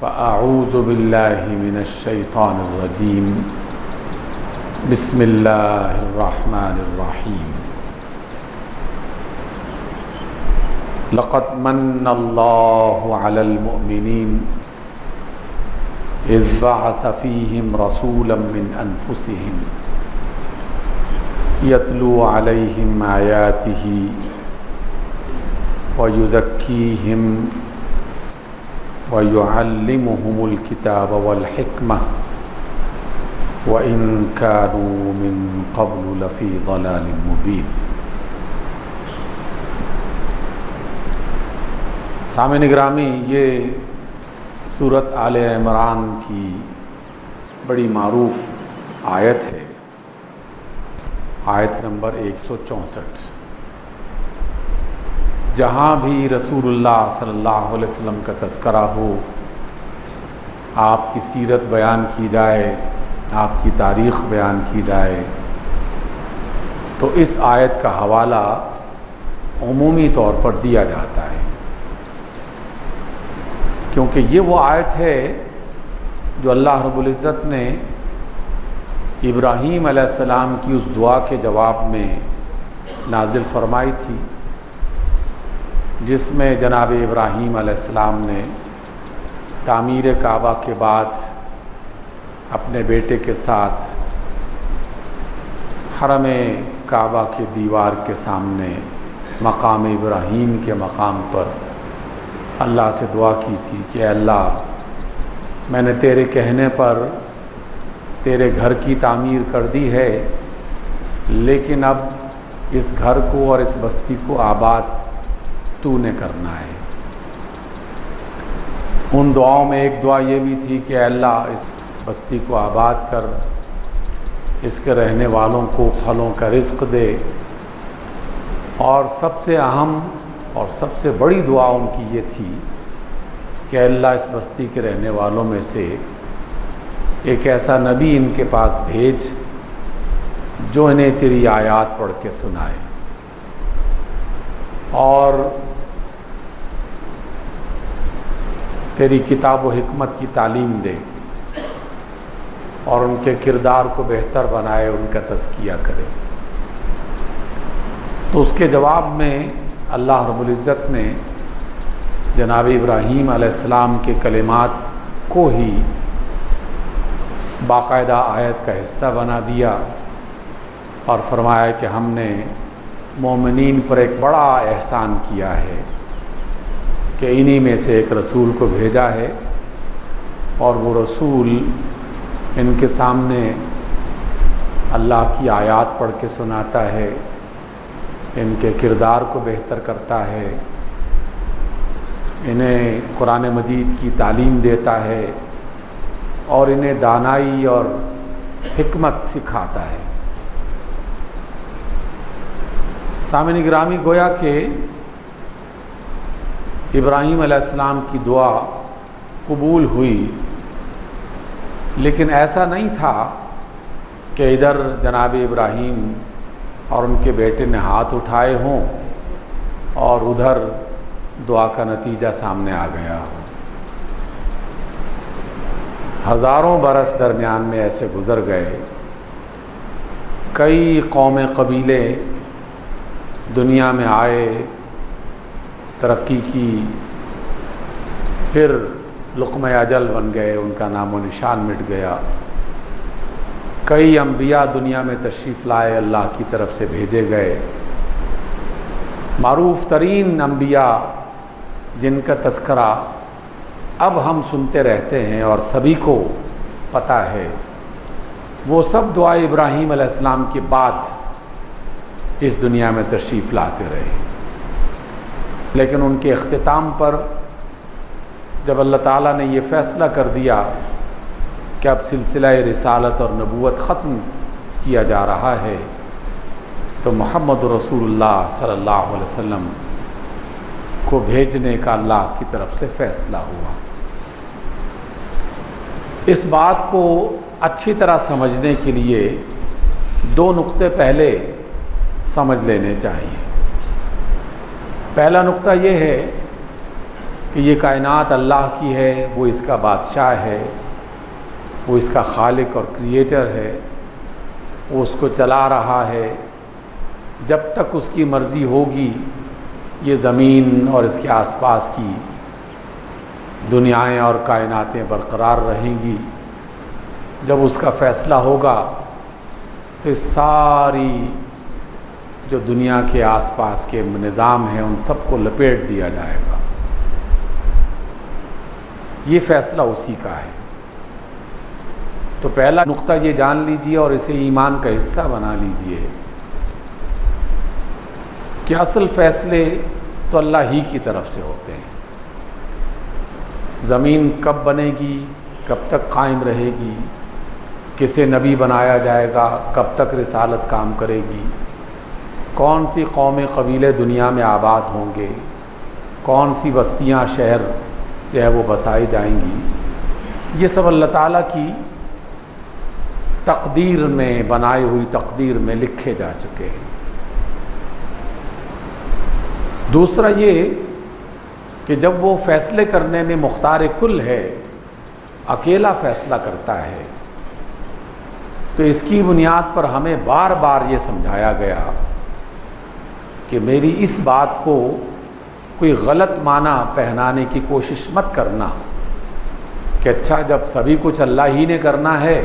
فأعوذ باللہ من الشیطان الرجیم بسم اللہ الرحمن الرحیم لقد من اللہ علی المؤمنین اذ بعث فیہم رسولا من انفسہم یتلو علیہم آیاتہ ویزکیہم وَيُعَلِّمُهُمُ الْكِتَابَ وَالْحِكْمَةَ وَإِن كَانُوا مِن قَبْلُ لَفِي ضَلَالٍ مُبِينٍ۔ سامعین گرامی، یہ سورۃ آل عمران کی بڑی معروف آیت ہے، آیت نمبر 164۔ جہاں بھی رسول اللہ صلی اللہ علیہ وسلم کا تذکرہ ہو، آپ کی سیرت بیان کی جائے، آپ کی تاریخ بیان کی جائے، تو اس آیت کا حوالہ عمومی طور پر دیا جاتا ہے، کیونکہ یہ وہ آیت ہے جو اللہ رب العزت نے ابراہیم علیہ السلام کی اس دعا کے جواب میں نازل فرمائی تھی، جس میں جناب ابراہیم علیہ السلام نے تعمیر کعبہ کے بعد اپنے بیٹے کے ساتھ حرم کعبہ کی دیوار کے سامنے مقام ابراہیم کے مقام پر اللہ سے دعا کی تھی کہ اے اللہ، میں نے تیرے کہنے پر تیرے گھر کی تعمیر کر دی ہے، لیکن اب اس گھر کو اور اس بستی کو آباد تو نے کرنا ہے۔ ان دعاؤں میں ایک دعا یہ بھی تھی کہ اے اللہ، اس بستی کو آباد کر، اس کے رہنے والوں کو پھلوں کا رزق دے، اور سب سے اہم اور سب سے بڑی دعا ان کی یہ تھی کہ اے اللہ، اس بستی کے رہنے والوں میں سے ایک ایسا نبی ان کے پاس بھیج جو انہیں تیری آیات پڑھ کے سنائے اور تیری کتاب و حکمت کی تعلیم دے، اور ان کے کردار کو بہتر بنائے، ان کا تزکیہ کرے۔ تو اس کے جواب میں اللہ رب العزت نے جناب ابراہیم علیہ السلام کے کلمات کو ہی باقاعدہ آیت کا حصہ بنا دیا اور فرمایا کہ ہم نے مومنین پر ایک بڑا احسان کیا ہے کہ انہی میں سے ایک رسول کو بھیجا ہے، اور وہ رسول ان کے سامنے اللہ کی آیات پڑھ کے سناتا ہے، ان کے کردار کو بہتر کرتا ہے، انہیں قرآن مجید کی تعلیم دیتا ہے، اور انہیں دانائی اور حکمت سکھاتا ہے۔ سامعین گرامی، گویا کہ ابراہیم علیہ السلام کی دعا قبول ہوئی، لیکن ایسا نہیں تھا کہ ادھر جناب ابراہیم اور ان کے بیٹے نے ہاتھ اٹھائے ہوں اور ادھر دعا کا نتیجہ سامنے آ گیا۔ ہزاروں برس درمیان میں ایسے گزر گئے، کئی قومیں قبیلے دنیا میں آئے، ترقی کی، پھر لقمہ اجل بن گئے، ان کا نام و نشان مٹ گیا۔ کئی انبیاء دنیا میں تشریف لائے، اللہ کی طرف سے بھیجے گئے۔ معروف ترین انبیاء جن کا تذکرہ اب ہم سنتے رہتے ہیں اور سبھی کو پتہ ہے، وہ سب دعا ابراہیم علیہ السلام کے بعد اس دنیا میں تشریف لاتے رہے، لیکن ان کے اختتام پر جب اللہ تعالیٰ نے یہ فیصلہ کر دیا کہ اب سلسلہ رسالت اور نبوت ختم کیا جا رہا ہے، تو محمد رسول اللہ صلی اللہ علیہ وسلم کو بھیجنے کا اللہ کی طرف سے فیصلہ ہوا۔ اس بات کو اچھی طرح سمجھنے کے لیے دو نقطے پہلے سمجھ لینے چاہیے۔ پہلا نقطہ یہ ہے کہ یہ کائنات اللہ کی ہے، وہ اس کا بادشاہ ہے، وہ اس کا خالق اور کریٹر ہے، وہ اس کو چلا رہا ہے، جب تک اس کی مرضی ہوگی یہ زمین اور اس کے آس پاس کی دنیایں اور کائناتیں برقرار رہیں گی، جب اس کا فیصلہ ہوگا تو ساری جو دنیا کے آس پاس کے نظام ہیں ان سب کو لپیٹ دیا جائے گا۔ یہ فیصلہ اسی کا ہے۔ تو پہلا نقطہ یہ جان لیجئے اور اسے ایمان کا حصہ بنا لیجئے کہ اصل فیصلے تو اللہ ہی کی طرف سے ہوتے ہیں۔ زمین کب بنے گی، کب تک قائم رہے گی، کسے نبی بنایا جائے گا، کب تک رسالت کام کرے گی، کون سی قومیں قبیلے دنیا میں آباد ہوں گے، کون سی بستیاں شہر جو ہے وہ بسائی جائیں گی، یہ سب اللہ تعالیٰ کی تقدیر میں، بنائی ہوئی تقدیر میں لکھے جا چکے ہیں۔ دوسرا یہ کہ جب وہ فیصلے کرنے میں مختار کل ہے، اکیلا فیصلہ کرتا ہے، تو اس کی بنیاد پر ہمیں بار بار یہ سمجھایا گیا کہ میری اس بات کو کوئی غلط معنی پہنانے کی کوشش مت کرنا کہ اچھا جب سبھی کچھ اللہ ہی نے کرنا ہے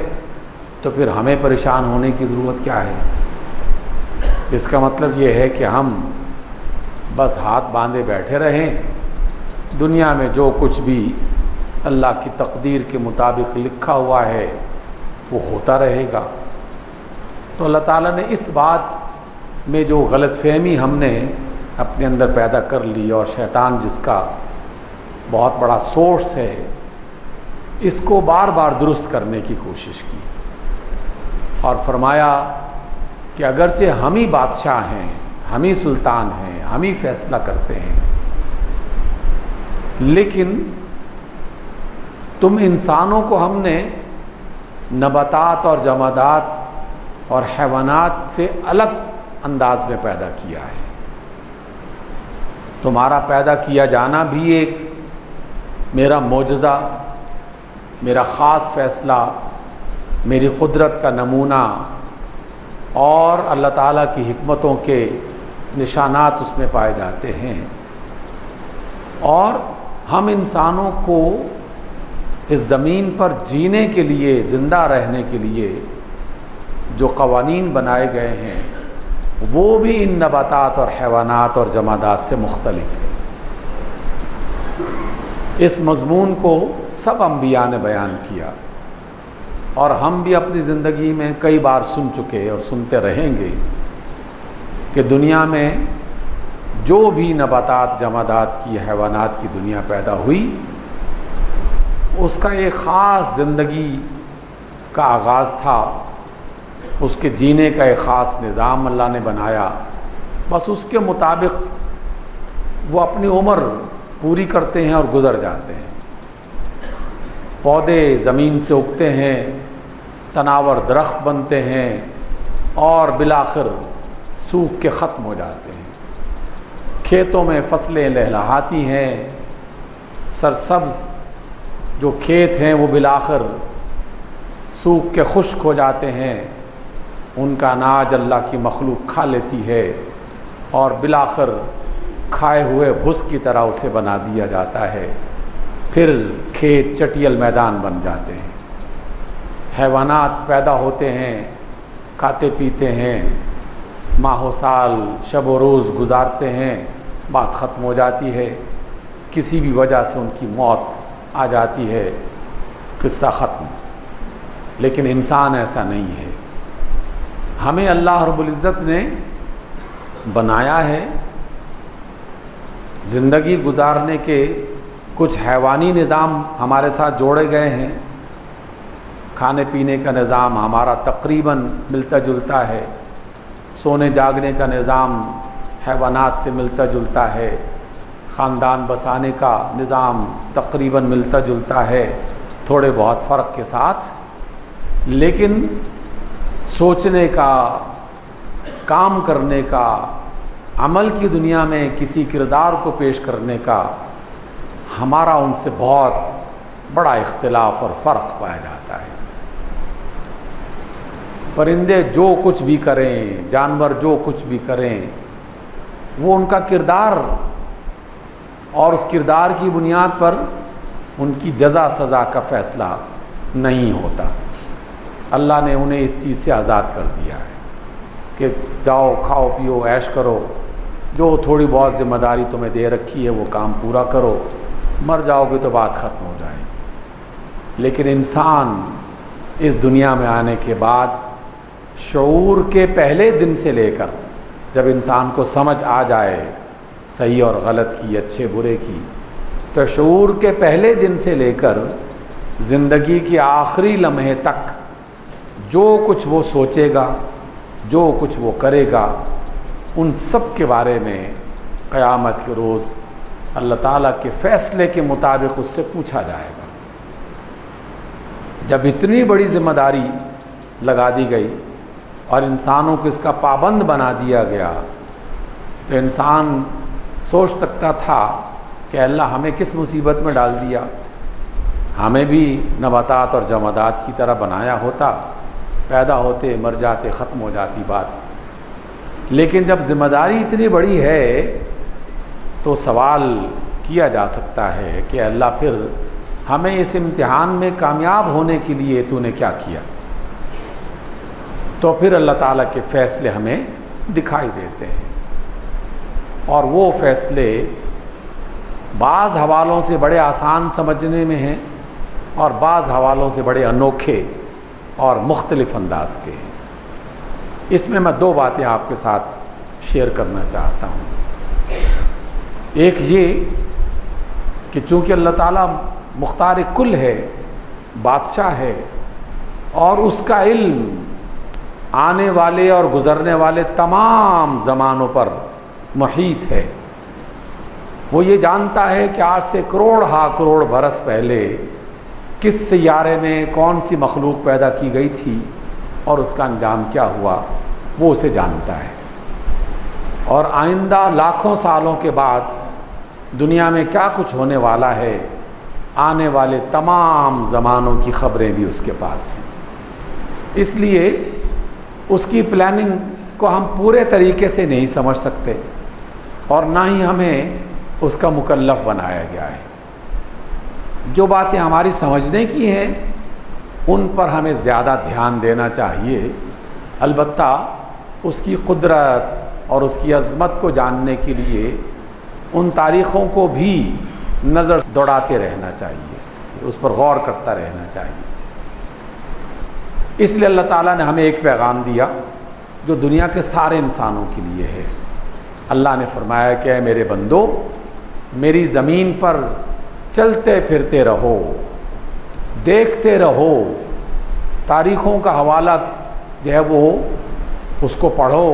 تو پھر ہمیں پریشان ہونے کی ضرورت کیا ہے۔ اس کا مطلب یہ ہے کہ ہم بس ہاتھ باندھے بیٹھے رہیں، دنیا میں جو کچھ بھی اللہ کی تقدیر کے مطابق لکھا ہوا ہے وہ ہوتا رہے گا۔ تو اللہ تعالیٰ نے اس بات میں جو غلط فہمی ہم نے اپنے اندر پیدا کر لی، اور شیطان جس کا بہت بڑا سورس ہے، اس کو بار بار درست کرنے کی کوشش کی، اور فرمایا کہ اگرچہ ہم ہی بادشاہ ہیں، ہم ہی سلطان ہیں، ہم ہی فیصلہ کرتے ہیں، لیکن تم انسانوں کو ہم نے نباتات اور جمادات اور حیوانات سے الگ انداز میں پیدا کیا ہے۔ تمہارا پیدا کیا جانا بھی ایک میرا معجزہ، میرا خاص فیصلہ، میری قدرت کا نمونہ، اور اللہ تعالیٰ کی حکمتوں کے نشانات اس میں پائے جاتے ہیں۔ اور ہم انسانوں کو اس زمین پر جینے کے لیے، زندہ رہنے کے لیے جو قوانین بنائے گئے ہیں وہ بھی ان نباتات اور حیوانات اور جمادات سے مختلف ہے۔ اس مضمون کو سب انبیاء نے بیان کیا، اور ہم بھی اپنی زندگی میں کئی بار سن چکے اور سنتے رہیں گے کہ دنیا میں جو بھی نباتات، جمادات کی، حیوانات کی دنیا پیدا ہوئی، اس کا ایک خاص زندگی کا آغاز تھا، اس کے جینے کا ایک خاص نظام اللہ نے بنایا، بس اس کے مطابق وہ اپنی عمر پوری کرتے ہیں اور گزر جاتے ہیں۔ پودے زمین سے اگتے ہیں، تناور درخت بنتے ہیں، اور بالآخر سوکھ کے ختم ہو جاتے ہیں۔ کھیتوں میں فصلیں لہلہاتی ہیں، سرسبز جو کھیت ہیں وہ بالآخر سوکھ کے خشک ہو جاتے ہیں، ان کا اناج اللہ کی مخلوق کھا لیتی ہے، اور بالآخر کھائے ہوئے بھس کی طرح اسے بنا دیا جاتا ہے، پھر کھیت چٹیل میدان بن جاتے ہیں۔ حیوانات پیدا ہوتے ہیں، کھاتے پیتے ہیں، ماہ و سال، شب و روز گزارتے ہیں، بات ختم ہو جاتی ہے، کسی بھی وجہ سے ان کی موت آ جاتی ہے، قصہ ختم۔ لیکن انسان ایسا نہیں ہے۔ ہمیں اللہ رب العزت نے بنایا ہے، زندگی گزارنے کے کچھ حیوانی نظام ہمارے ساتھ جوڑے گئے ہیں، کھانے پینے کا نظام ہمارا تقریباً ملتا جلتا ہے، سونے جاگنے کا نظام حیوانات سے ملتا جلتا ہے، خاندان بسانے کا نظام تقریباً ملتا جلتا ہے، تھوڑے بہت فرق کے ساتھ، لیکن سوچنے کا، کام کرنے کا، عمل کی دنیا میں کسی کردار کو پیش کرنے کا ہمارا ان سے بہت بڑا اختلاف اور فرق پایا جاتا ہے۔ پرندے جو کچھ بھی کریں، جانور جو کچھ بھی کریں، وہ ان کا کردار اور اس کردار کی بنیاد پر ان کی جزا سزا کا فیصلہ نہیں ہوتا۔ اللہ نے انہیں اس چیز سے آزاد کر دیا ہے کہ جاؤ کھاؤ پیو عیش کرو، جو تھوڑی بہت ذمہ داری تمہیں دے رکھی ہے وہ کام پورا کرو، مر جاؤ گے تو بات ختم ہو جائے گی۔ لیکن انسان اس دنیا میں آنے کے بعد شعور کے پہلے دن سے لے کر جب انسان کو سمجھ آ جائے صحیح اور غلط کی، اچھے برے کی، تو شعور کے پہلے دن سے لے کر زندگی کے آخری لمحے تک جو کچھ وہ سوچے گا، جو کچھ وہ کرے گا، ان سب کے بارے میں قیامت کے روز اللہ تعالیٰ کے فیصلے کے مطابق اس سے پوچھا جائے گا۔ جب اتنی بڑی ذمہ داری لگا دی گئی اور انسانوں کو اس کا پابند بنا دیا گیا، تو انسان سوچ سکتا تھا کہ اللہ ہمیں کس مصیبت میں ڈال دیا، ہمیں بھی نباتات اور جمادات کی طرح بنایا ہوتا، پیدا ہوتے مر جاتے ختم ہو جاتی بات۔ لیکن جب ذمہ داری اتنی بڑی ہے تو سوال کیا جا سکتا ہے کہ اللہ پھر ہمیں اس امتحان میں کامیاب ہونے کے لیے تو نے کیا کیا؟ تو پھر اللہ تعالیٰ کے فیصلے ہمیں دکھائی دیتے ہیں، اور وہ فیصلے بعض حوالوں سے بڑے آسان سمجھنے میں ہیں اور بعض حوالوں سے بڑے انوکھے اور مختلف انداز کے ہیں۔ اس میں دو باتیں آپ کے ساتھ شیئر کرنا چاہتا ہوں۔ ایک یہ کہ چونکہ اللہ تعالیٰ مختار کل ہے، بادشاہ ہے، اور اس کا علم آنے والے اور گزرنے والے تمام زمانوں پر محیط ہے۔ وہ یہ جانتا ہے کہ آج سے کروڑ برس پہلے کس سیارے میں کون سی مخلوق پیدا کی گئی تھی اور اس کا انجام کیا ہوا، وہ اسے جانتا ہے۔ اور آئندہ لاکھوں سالوں کے بعد دنیا میں کیا کچھ ہونے والا ہے، آنے والے تمام زمانوں کی خبریں بھی اس کے پاس ہیں۔ اس لیے اس کی پلاننگ کو ہم پورے طریقے سے نہیں سمجھ سکتے، اور نہ ہی ہمیں اس کا مکلف بنایا گیا ہے۔ جو باتیں ہماری سمجھنے کی ہیں ان پر ہمیں زیادہ دھیان دینا چاہیے، البتہ اس کی قدرت اور اس کی عظمت کو جاننے کے لیے ان تاریخوں کو بھی نظر دوڑاتے رہنا چاہیے، اس پر غور کرتا رہنا چاہیے۔ اس لیے اللہ تعالیٰ نے ہمیں ایک پیغام دیا جو دنیا کے سارے انسانوں کے لیے ہے۔ اللہ نے فرمایا کہ اے میرے بندو، میری زمین پر چلتے پھرتے رہو، دیکھتے رہو، تاریخوں کا حوالہ جو ہے وہ اس کو پڑھو،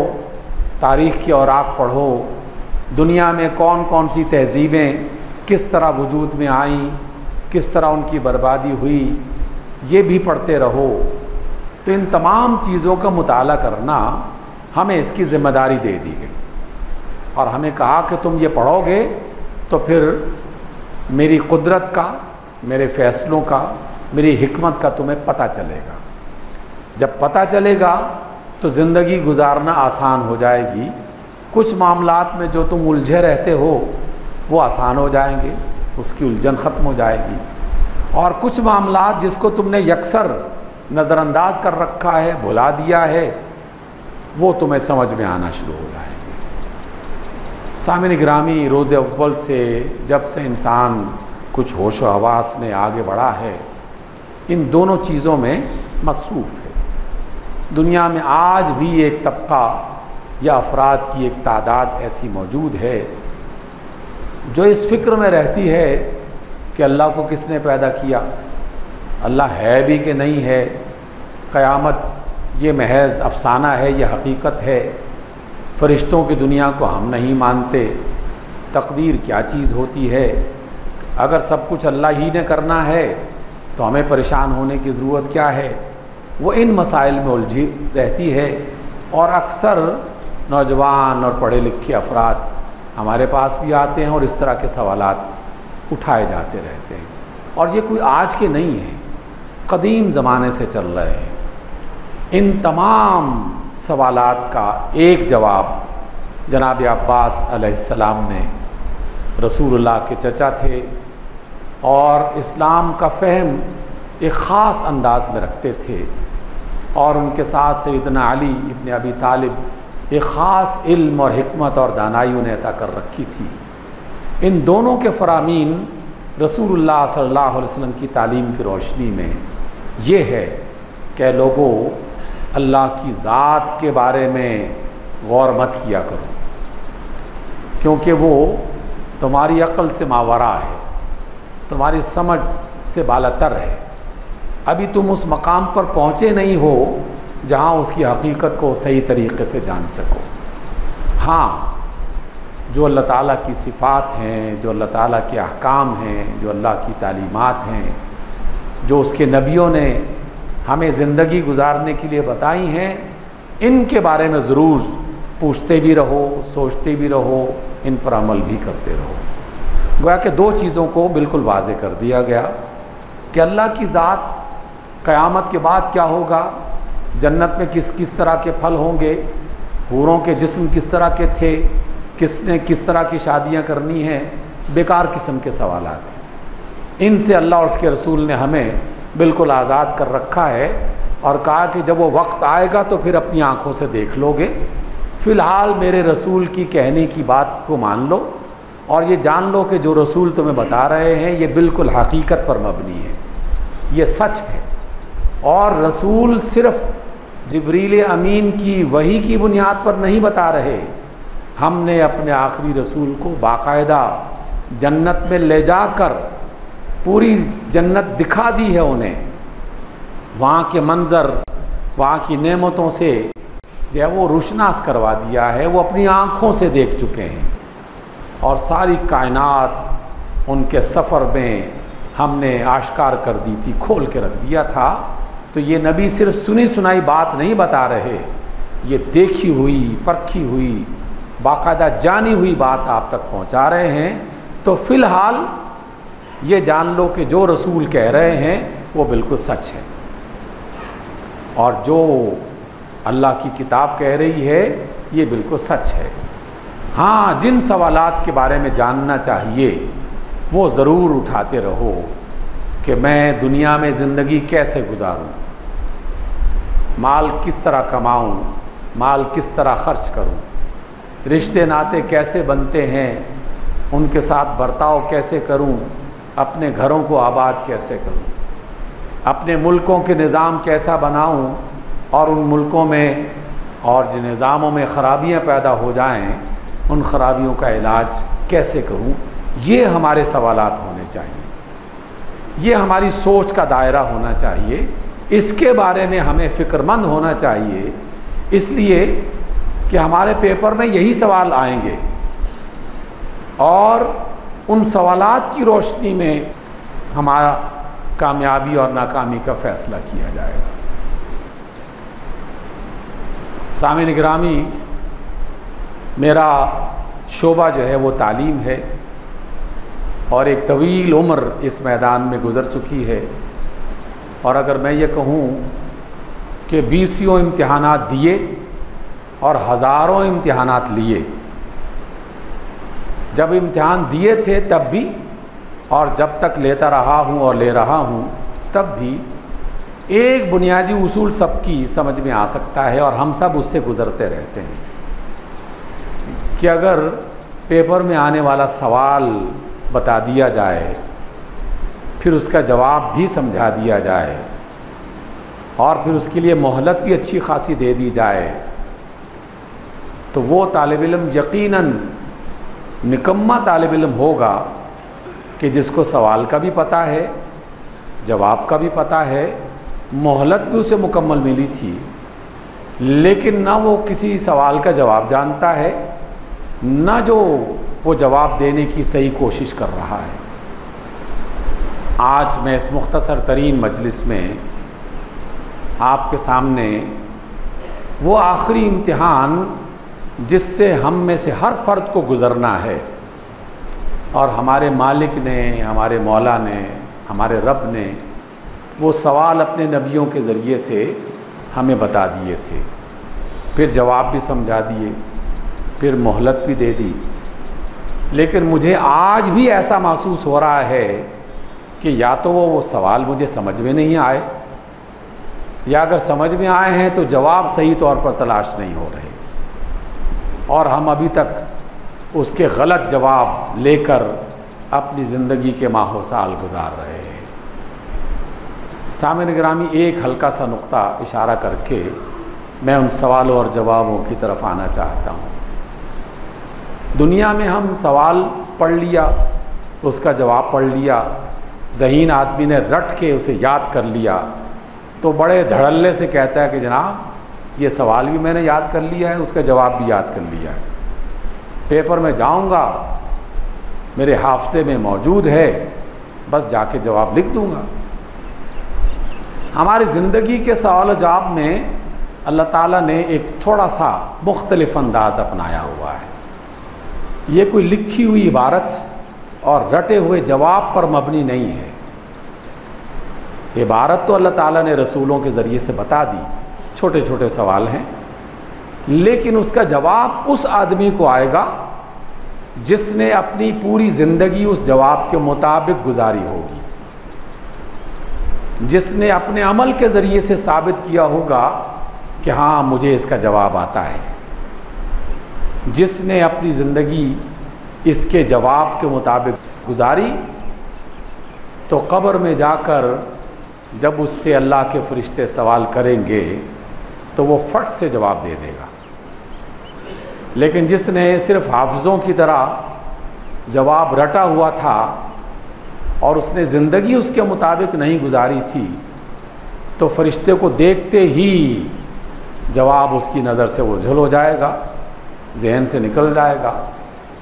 تاریخ کی اوراق پڑھو، دنیا میں کون کون سی تہذیبیں کس طرح وجود میں آئیں، کس طرح ان کی بربادی ہوئی، یہ بھی پڑھتے رہو۔ تو ان تمام چیزوں کا مطالعہ کرنا ہمیں اس کی ذمہ داری دے دی گئی، اور ہمیں کہا کہ تم یہ پڑھو گے تو پھر میری قدرت کا، میرے فیصلوں کا، میری حکمت کا تمہیں پتہ چلے گا۔ جب پتہ چلے گا تو زندگی گزارنا آسان ہو جائے گی، کچھ معاملات میں جو تم الجھے رہتے ہو وہ آسان ہو جائیں گے، اس کی الجھن ختم ہو جائے گی، اور کچھ معاملات جس کو تم نے یکسر نظر انداز کر رکھا ہے، بھلا دیا ہے، وہ تمہیں سمجھ میں آنا شروع ہو جائیں گے۔ سامعین گرامی، روز اول سے جب سے انسان کچھ ہوش و حواس میں آگے بڑھا ہے، ان دونوں چیزوں میں مصروف ہے۔ دنیا میں آج بھی ایک طبقہ یا افراد کی ایک تعداد ایسی موجود ہے جو اس فکر میں رہتی ہے کہ اللہ کو کس نے پیدا کیا، اللہ ہے بھی کہ نہیں ہے، قیامت یہ محض افسانہ ہے، یہ حقیقت ہے، فرشتوں کی دنیا کو ہم نہیں مانتے، تقدیر کیا چیز ہوتی ہے، اگر سب کچھ اللہ ہی نے کرنا ہے تو ہمیں پریشان ہونے کی ضرورت کیا ہے۔ وہ ان مسائل میں الجھی رہتی ہے، اور اکثر نوجوان اور پڑھے لکھے افراد ہمارے پاس بھی آتے ہیں اور اس طرح کے سوالات اٹھائے جاتے رہتے ہیں، اور یہ کوئی آج کے نہیں ہیں، قدیم زمانے سے چل رہے ہیں۔ ان تمام سوالات کا ایک جواب جناب عباس علیہ السلام نے، رسول اللہ کے چچا تھے اور اسلام کا فہم ایک خاص انداز میں رکھتے تھے، اور ان کے ساتھ سیدنا علی ابن ابی طالب ایک خاص علم اور حکمت اور دانائی انہیں عطا کر رکھی تھی۔ ان دونوں کے فرامین رسول اللہ صلی اللہ علیہ وسلم کی تعلیم کی روشنی میں یہ ہے کہ لوگوں اللہ کی ذات کے بارے میں غور مت کیا کرو، کیونکہ وہ تمہاری عقل سے ماورا ہے، تمہاری سمجھ سے بالاتر ہے۔ ابھی تم اس مقام پر پہنچے نہیں ہو جہاں اس کی حقیقت کو صحیح طریقے سے جان سکو۔ ہاں، جو اللہ تعالیٰ کی صفات ہیں، جو اللہ تعالیٰ کے احکام ہیں، جو اللہ کی تعلیمات ہیں، جو اس کے نبیوں نے ہمیں زندگی گزارنے کے لیے بتائی ہیں، ان کے بارے میں ضرور پوچھتے بھی رہو، سوچتے بھی رہو، ان پر عمل بھی کرتے رہو۔ گویا کہ دو چیزوں کو بالکل واضح کر دیا گیا کہ اللہ کی ذات، قیامت کے بعد کیا ہوگا، جنت میں کس کس طرح کے پھل ہوں گے، حوروں کے جسم کس طرح کے تھے، کس نے کس طرح کی شادیاں کرنی ہیں، بیکار قسم کے سوالات ہیں۔ ان سے اللہ اور اس کے رسول نے ہمیں بالکل آزاد کر رکھا ہے، اور کہا کہ جب وہ وقت آئے گا تو پھر اپنی آنکھوں سے دیکھ لو گے، فی الحال میرے رسول کی کہنے کی بات کو مان لو، اور یہ جان لو کہ جو رسول تمہیں بتا رہے ہیں یہ بالکل حقیقت پر مبنی ہے، یہ سچ ہے۔ اور رسول صرف جبریل امین کی وحی کی بنیاد پر نہیں بتا رہے، ہم نے اپنے آخری رسول کو باقاعدہ جنت میں لے جا کر پوری جنت دکھا دی ہے انہیں، وہاں کے منظر، وہاں کی نعمتوں سے جو ہے وہ روشناس کروا دیا ہے، وہ اپنی آنکھوں سے دیکھ چکے ہیں، اور ساری کائنات ان کے سفر میں ہم نے آشکار کر دی تھی، کھول کے رکھ دیا تھا۔ تو یہ نبی صرف سنی سنائی بات نہیں بتا رہے، یہ دیکھی ہوئی، پرکھی ہوئی، باقاعدہ جانی ہوئی بات آپ تک پہنچا رہے ہیں۔ تو فی الحال یہ جان لو کہ جو رسول کہہ رہے ہیں وہ بالکل سچ ہے، اور جو اللہ کی کتاب کہہ رہی ہے یہ بالکل سچ ہے۔ ہاں، جن سوالات کے بارے میں جاننا چاہیے وہ ضرور اٹھاتے رہو کہ میں دنیا میں زندگی کیسے گزاروں، مال کس طرح کماؤں، مال کس طرح خرچ کروں، رشتے ناتے کیسے بنتے ہیں، ان کے ساتھ برتاؤ کیسے کروں، اپنے گھروں کو آباد کیسے کروں، اپنے ملکوں کے نظام کیسا بناؤں، اور ان ملکوں میں اور جن نظاموں میں خرابیاں پیدا ہو جائیں ان خرابیوں کا علاج کیسے کروں۔ یہ ہمارے سوالات ہونے چاہیے، یہ ہماری سوچ کا دائرہ ہونا چاہیے، اس کے بارے میں ہمیں فکر مند ہونا چاہیے، اس لیے کہ ہمارے پیپر میں یہی سوال آئیں گے، اور ان سوالات کی روشنی میں ہمارا کامیابی اور ناکامی کا فیصلہ کیا جائے گا۔ سامعین گرامی، میرا شعبہ جو ہے وہ تعلیم ہے، اور ایک طویل عمر اس میدان میں گزر چکی ہے، اور اگر میں یہ کہوں کہ 20 امتحانات دیے اور ہزاروں امتحانات لیے، جب امتحان دیے تھے تب بھی، اور جب تک لیتا رہا ہوں اور لے رہا ہوں تب بھی، ایک بنیادی اصول سب کی سمجھ میں آ سکتا ہے، اور ہم سب اس سے گزرتے رہتے ہیں کہ اگر پیپر میں آنے والا سوال بتا دیا جائے، پھر اس کا جواب بھی سمجھا دیا جائے، اور پھر اس کے لیے مہلت بھی اچھی خاصی دے دی جائے، تو وہ طالب علم یقیناً نکما طالب علم ہوگا کہ جس کو سوال کا بھی پتہ ہے، جواب کا بھی پتہ ہے، مہلت بھی اسے مکمل ملی تھی، لیکن نہ وہ کسی سوال کا جواب جانتا ہے، نہ جو وہ جواب دینے کی صحیح کوشش کر رہا ہے۔ آج میں اس مختصر ترین مجلس میں آپ کے سامنے وہ آخری امتحان جس سے ہم میں سے ہر فرد کو گزرنا ہے، اور ہمارے مالک نے، ہمارے مولا نے، ہمارے رب نے وہ سوال اپنے نبیوں کے ذریعے سے ہمیں بتا دیے تھے، پھر جواب بھی سمجھا دیے، پھر مہلت بھی دے دی۔ لیکن مجھے آج بھی ایسا محسوس ہو رہا ہے کہ یا تو وہ سوال مجھے سمجھ میں نہیں آئے، یا اگر سمجھ میں آئے ہیں تو جواب صحیح طور پر تلاش نہیں ہو رہے، اور ہم ابھی تک اس کے غلط جواب لے کر اپنی زندگی کے ماہ و سال گزار رہے ہیں۔ سامعین گرامی، ایک ہلکا سا نقطہ اشارہ کر کے میں ان سوالوں اور جوابوں کی طرف آنا چاہتا ہوں۔ دنیا میں ہم سوال پڑھ لیا، اس کا جواب پڑھ لیا، ذہین آدمی نے رٹ کے اسے یاد کر لیا تو بڑے دھڑلے سے کہتا ہے کہ جناب یہ سوال بھی میں نے یاد کر لیا ہے، اس کا جواب بھی یاد کر لیا ہے، پیپر میں جاؤں گا میرے حافظے میں موجود ہے، بس جا کے جواب لکھ دوں گا۔ ہماری زندگی کے سوال و جواب میں اللہ تعالیٰ نے ایک تھوڑا سا مختلف انداز اپنایا ہوا ہے۔ یہ کوئی لکھی ہوئی عبارت اور رٹے ہوئے جواب پر مبنی نہیں ہے۔ عبارت تو اللہ تعالیٰ نے رسولوں کے ذریعے سے بتا دی، چھوٹے چھوٹے سوال ہیں، لیکن اس کا جواب اس آدمی کو آئے گا جس نے اپنی پوری زندگی اس جواب کے مطابق گزاری ہوگی، جس نے اپنے عمل کے ذریعے سے ثابت کیا ہوگا کہ ہاں مجھے اس کا جواب آتا ہے، جس نے اپنی زندگی اس کے جواب کے مطابق گزاری، تو قبر میں جا کر جب اس سے اللہ کے فرشتے سوال کریں گے تو وہ فٹ سے جواب دے دے گا۔ لیکن جس نے صرف حافظوں کی طرح جواب رٹا ہوا تھا اور اس نے زندگی اس کے مطابق نہیں گزاری تھی، تو فرشتے کو دیکھتے ہی جواب اس کی نظر سے اوجھل ہو جائے گا، ذہن سے نکل جائے گا،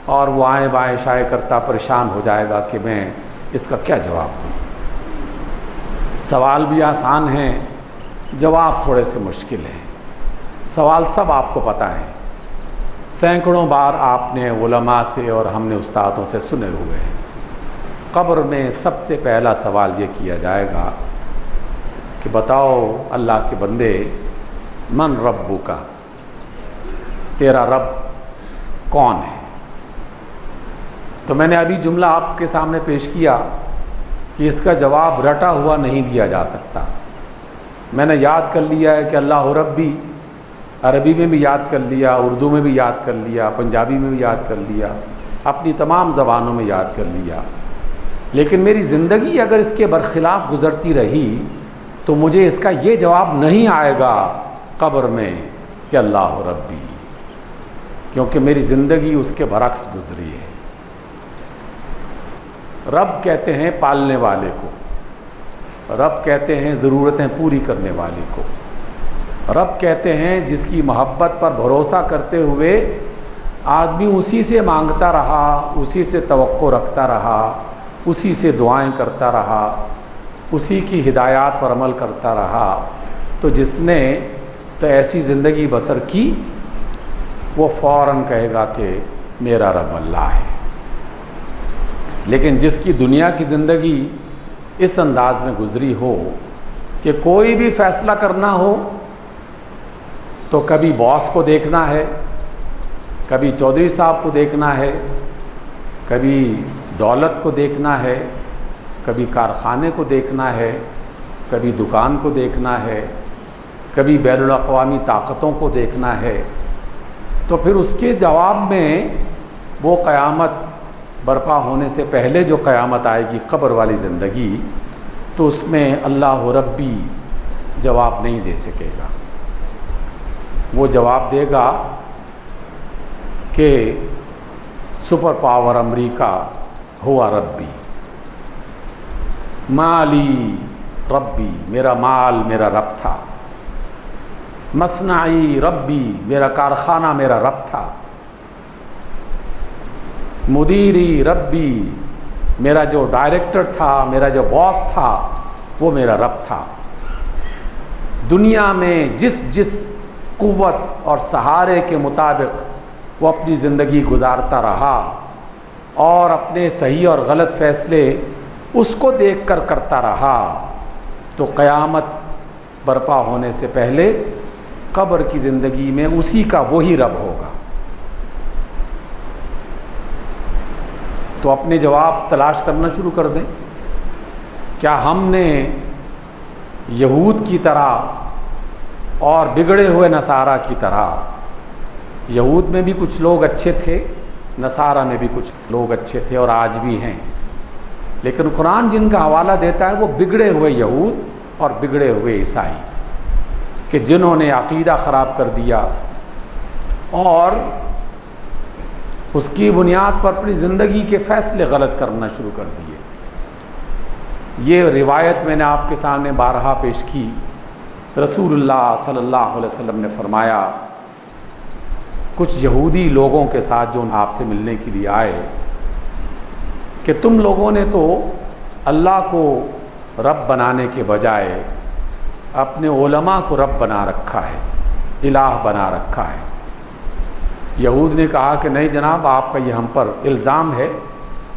اور وہ آئیں بائیں شائع کرتا پریشان ہو جائے گا کہ میں اس کا کیا جواب دوں۔ سوال بھی آسان ہیں، جواب تھوڑے سے مشکل ہیں۔ سوال سب آپ کو پتہ ہے، سینکڑوں بار آپ نے علماء سے اور ہم نے استادوں سے سنے ہوئے ہیں۔ قبر میں سب سے پہلا سوال یہ کیا جائے گا کہ بتاؤ اللہ کے بندے، من ربک، تیرا رب کون ہے؟ تو میں نے ابھی جملہ آپ کے سامنے پیش کیا کہ اس کا جواب رٹا ہوا نہیں دیا جا سکتا۔ میں نے یاد کر لیا ہے کہ اللہ ربی، عربی میں بھی یاد کر لیا، اردو میں بھی یاد کر لیا، پنجابی میں بھی یاد کر لیا، اپنی تمام زبانوں میں یاد کر لیا، لیکن میری زندگی اگر اس کے برخلاف گزرتی رہی تو مجھے اس کا یہ جواب نہیں آئے گا قبر میں کہ اللہ ربی، کیونکہ میری زندگی اس کے برعکس گزری ہے۔ رب کہتے ہیں پالنے والے کو، رب کہتے ہیں ضرورتیں پوری کرنے والے کو، رب کہتے ہیں جس کی محبت پر بھروسہ کرتے ہوئے آدمی اسی سے مانگتا رہا، اسی سے توقع رکھتا رہا، اسی سے دعائیں کرتا رہا، اسی کی ہدایات پر عمل کرتا رہا، تو جس نے تو ایسی زندگی بسر کی وہ فوراً کہے گا کہ میرا رب اللہ ہے۔ لیکن جس کی دنیا کی زندگی اس انداز میں گزری ہو کہ کوئی بھی فیصلہ کرنا ہو تو کبھی باس کو دیکھنا ہے، کبھی چودھری صاحب کو دیکھنا ہے، کبھی دولت کو دیکھنا ہے، کبھی کارخانے کو دیکھنا ہے، کبھی دکان کو دیکھنا ہے، کبھی بین الاقوامی طاقتوں کو دیکھنا ہے، تو پھر اس کے جواب میں وہ قیامت برپا ہونے سے پہلے جو قیامت آئے گی، قبر والی زندگی، تو اس میں اللہ ربی جواب نہیں دے سکے گا۔ وہ جواب دے گا کہ سپر پاور امریکہ ہوا ربی، مالی ربی، میرا مال میرا رب تھا، مصنعی ربی، میرا کارخانہ میرا رب تھا، مدیری ربی، میرا جو ڈائریکٹر تھا، میرا جو باس تھا وہ میرا رب تھا۔ دنیا میں جس قوت اور سہارے کے مطابق وہ اپنی زندگی گزارتا رہا، اور اپنے صحیح اور غلط فیصلے اس کو دیکھ کر کرتا رہا تو قیامت برپا ہونے سے پہلے قبر کی زندگی میں اسی کا وہی رب ہوگا۔ تو اپنے جواب تلاش کرنا شروع کر دیں۔ کیا ہم نے یہود کی طرح اور بگڑے ہوئے نصارہ کی طرح، یہود میں بھی کچھ لوگ اچھے تھے، نصارہ میں بھی کچھ لوگ اچھے تھے اور آج بھی ہیں، لیکن قرآن جن کا حوالہ دیتا ہے وہ بگڑے ہوئے یہود اور بگڑے ہوئے عیسائی، کہ جنہوں نے عقیدہ خراب کر دیا اور اس کی بنیاد پر اپنی زندگی کے فیصلے غلط کرنا شروع کر دیے۔ یہ روایت میں نے آپ کے سامنے بارہا پیش کی۔ رسول اللہ صلی اللہ علیہ وسلم نے فرمایا کچھ یہودی لوگوں کے ساتھ جو آپ سے ملنے کے لیے آئے کہ تم لوگوں نے تو اللہ کو رب بنانے کے بجائے اپنے علماء کو رب بنا رکھا ہے، الہ بنا رکھا ہے۔ یہود نے کہا کہ نہیں جناب، آپ کا یہ ہم پر الزام ہے،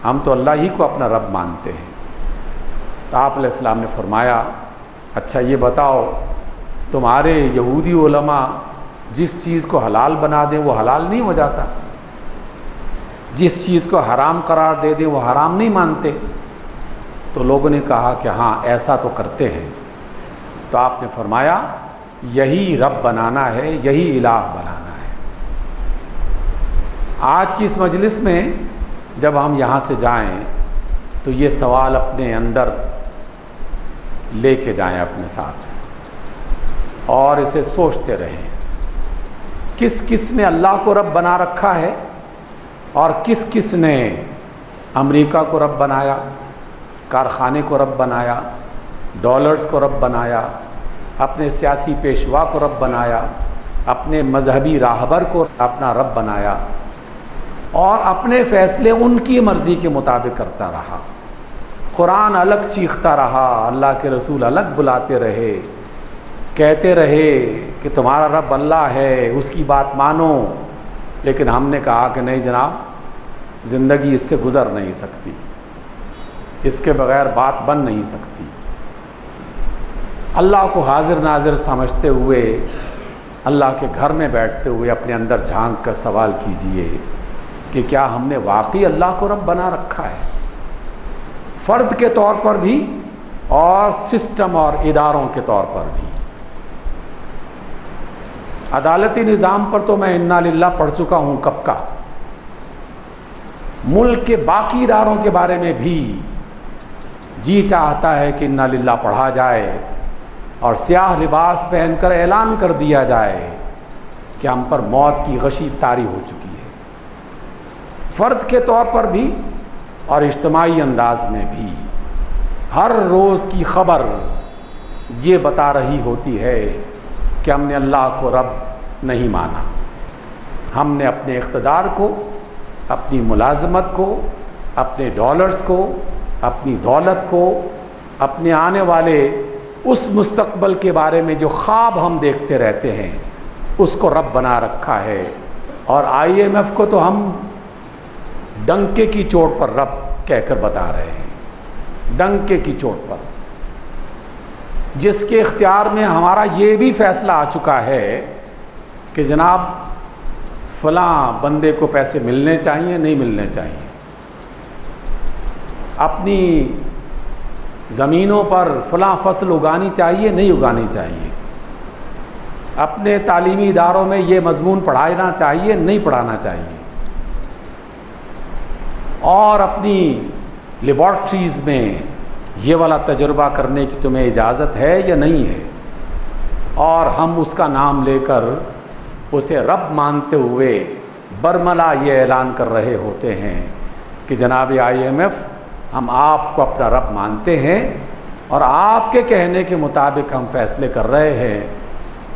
ہم تو اللہ ہی کو اپنا رب مانتے ہیں۔ تو آپ علیہ السلام نے فرمایا اچھا یہ بتاؤ، تمہارے یہودی علماء جس چیز کو حلال بنا دیں وہ حلال نہیں ہو جاتا، جس چیز کو حرام قرار دے دیں وہ حرام نہیں مانتے؟ تو لوگوں نے کہا کہ ہاں ایسا تو کرتے ہیں۔ تو آپ نے فرمایا یہی رب بنانا ہے، یہی الہ بنانا ہے۔ آج کی اس مجلس میں جب ہم یہاں سے جائیں تو یہ سوال اپنے اندر لے کے جائیں اپنے ساتھ اور اسے سوچتے رہیں، کس کس نے اللہ کو رب بنا رکھا ہے اور کس کس نے امریکہ کو رب بنایا، کارخانے کو رب بنایا، ڈالرز کو رب بنایا، اپنے سیاسی پیشوا کو رب بنایا، اپنے مذہبی راہبر کو اپنا رب بنایا اور اپنے فیصلے ان کی مرضی کے مطابق کرتا رہا۔ قرآن الگ چیختا رہا، اللہ کے رسول الگ بلاتے رہے، کہتے رہے کہ تمہارا رب اللہ ہے، اس کی بات مانو، لیکن ہم نے کہا کہ نہیں جناب، زندگی اس سے گزر نہیں سکتی، اس کے بغیر بات بن نہیں سکتی۔ اللہ کو حاضر ناظر سمجھتے ہوئے، اللہ کے گھر میں بیٹھتے ہوئے اپنے اندر جھانک کر سوال کیجئے کہ کیا ہم نے واقعی اللہ کو رب بنا رکھا ہے، فرد کے طور پر بھی اور سسٹم اور اداروں کے طور پر بھی۔ عدالتی نظام پر تو میں انا للہ پڑھ چکا ہوں کب کا، ملک کے باقی اداروں کے بارے میں بھی جی چاہتا ہے کہ انا للہ پڑھا جائے اور سیاہ لباس پہن کر اعلان کر دیا جائے کہ ہم پر موت کی غشی طاری ہو چکی ہے، فرد کے طور پر بھی اور اجتماعی انداز میں بھی۔ ہر روز کی خبر یہ بتا رہی ہوتی ہے کہ ہم نے اللہ کو رب نہیں مانا، ہم نے اپنے اقتدار کو، اپنی ملازمت کو، اپنے ڈالرز کو، اپنی دولت کو، اپنے آنے والے اس مستقبل کے بارے میں جو خواب ہم دیکھتے رہتے ہیں اس کو رب بنا رکھا ہے۔ اور IMF کو تو ہم ڈنکے کی چوٹ پر رب کہہ کر بتا رہے ہیں، ڈنکے کی چوٹ پر، جس کے اختیار میں ہمارا یہ بھی فیصلہ آ چکا ہے کہ جناب فلاں بندے کو پیسے ملنے چاہیے، نہیں ملنے چاہیے، اپنی زمینوں پر فلاں فصل اگانی چاہیے، نہیں اگانی چاہیے، اپنے تعلیمی اداروں میں یہ مضمون پڑھانا چاہیے، نہیں پڑھانا چاہیے، اور اپنی لیبارٹریز میں یہ والا تجربہ کرنے کی تمہیں اجازت ہے یا نہیں ہے، اور ہم اس کا نام لے کر اسے رب مانتے ہوئے برملا یہ اعلان کر رہے ہوتے ہیں کہ جناب IMF ہم آپ کو اپنا رب مانتے ہیں اور آپ کے کہنے کے مطابق ہم فیصلے کر رہے ہیں،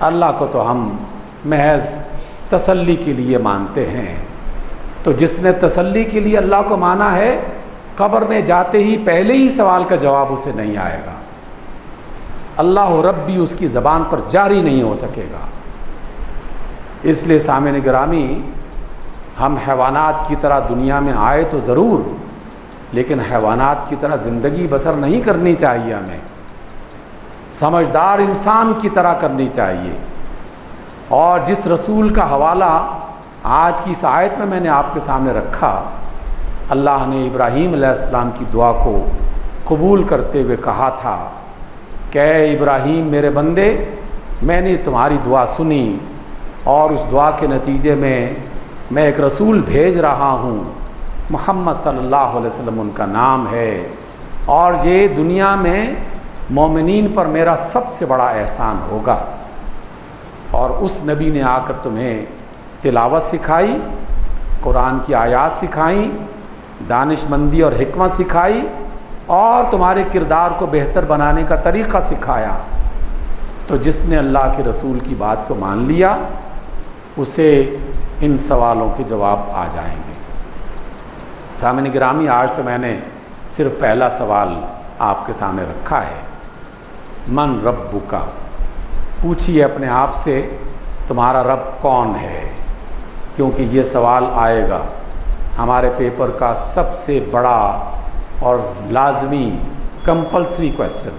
اللہ کو تو ہم محض تسلی کے لیے مانتے ہیں۔ تو جس نے تسلی کے لیے اللہ کو مانا ہے، قبر میں جاتے ہی پہلے ہی سوال کا جواب اسے نہیں آئے گا، اللہ ربی اس کی زبان پر جاری نہیں ہو سکے گا۔ اس لیے سامعین گرامی، ہم حیوانات کی طرح دنیا میں آئے تو ضرور، لیکن حیوانات کی طرح زندگی بسر نہیں کرنی چاہیے، ہمیں سمجھدار انسان کی طرح کرنی چاہیے۔ اور جس رسول کا حوالہ آج کی اس آیت میں نے آپ کے سامنے رکھا، اللہ نے ابراہیم علیہ السلام کی دعا کو قبول کرتے ہوئے کہا تھا کہ اے ابراہیم میرے بندے، میں نے تمہاری دعا سنی اور اس دعا کے نتیجے میں ایک رسول بھیج رہا ہوں، محمد صلی اللہ علیہ وسلم ان کا نام ہے، اور یہ دنیا میں مومنین پر میرا سب سے بڑا احسان ہوگا۔ اور اس نبی نے آ کر تمہیں تلاوت سکھائی، قرآن کی آیات سکھائیں، دانش مندی اور حکمت سکھائی، اور تمہارے کردار کو بہتر بنانے کا طریقہ سکھایا۔ تو جس نے اللہ کے رسول کی بات کو مان لیا، اسے ان سوالوں کے جواب آ جائیں گے۔ سامعین گرامی، آج تو میں نے صرف پہلا سوال آپ کے سامنے رکھا ہے، من ربک، پوچھیے اپنے آپ سے تمہارا رب کون ہے، کیونکہ یہ سوال آئے گا ہمارے پیپر کا سب سے بڑا اور لازمی کمپلسری کویسچن۔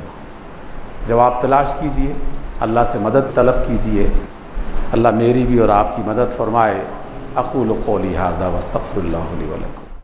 جواب تلاش کیجئے، اللہ سے مدد طلب کیجئے، اللہ میری بھی اور آپ کی مدد فرمائے۔ اقول قولی ھذا واستغفر اللہ لی ولکم۔